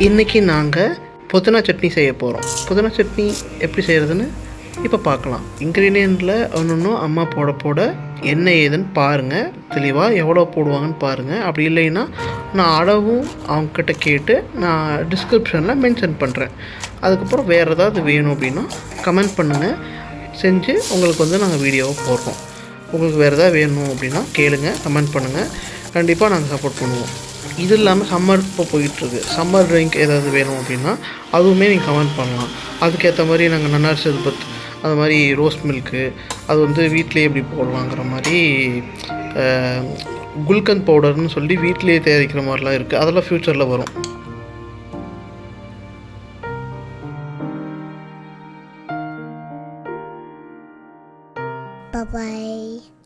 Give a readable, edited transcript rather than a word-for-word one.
இன்றைக்கி நாங்கள் புதினா சட்னி செய்ய போகிறோம். புதினா சட்னி எப்படி செய்கிறதுன்னு இப்போ பார்க்கலாம். இன்க்ரீடியண்ட்டில் ஒன்றும் அம்மா போட என்ன ஏதுன்னு பாருங்கள், தெளிவாக எவ்வளோ போடுவாங்கன்னு பாருங்கள். அப்படி இல்லைன்னா நான் அளவும் அவங்கக்கிட்ட கேட்டு நான் டிஸ்கிரிப்ஷனில் மென்ஷன் பண்ணுறேன். அதுக்கப்புறம் வேறு ஏதாவது வேணும் அப்படின்னா கமெண்ட் பண்ணுங்கள், செஞ்சு உங்களுக்கு நாங்கள் வீடியோவை போடுறோம். உங்களுக்கு வேறு எதாவது வேணும் அப்படின்னா கேளுங்க, கமெண்ட் பண்ணுங்கள், கண்டிப்பாக நாங்கள் சப்போர்ட் பண்ணுவோம். இது இல்லாமல் சம்மர் இப்போ போயிட்டுருக்கு, சம்மர் ட்ரிங்க் ஏதாவது வேணும் அப்படின்னா அதுவுமே நீங்கள் கமெண்ட் பண்ணலாம். அதுக்கேற்ற மாதிரி நாங்கள் நன்னார் சர்பத், அது மாதிரி ரோஸ் மில்க்கு, அது வீட்டிலே எப்படி போடலாங்கிற மாதிரி குல்கந்த் பவுடர்னு சொல்லி வீட்டிலேயே தயாரிக்கிற மாதிரிலாம் இருக்குது. அதெல்லாம் ஃப்யூச்சரில் வரும். Bye-bye.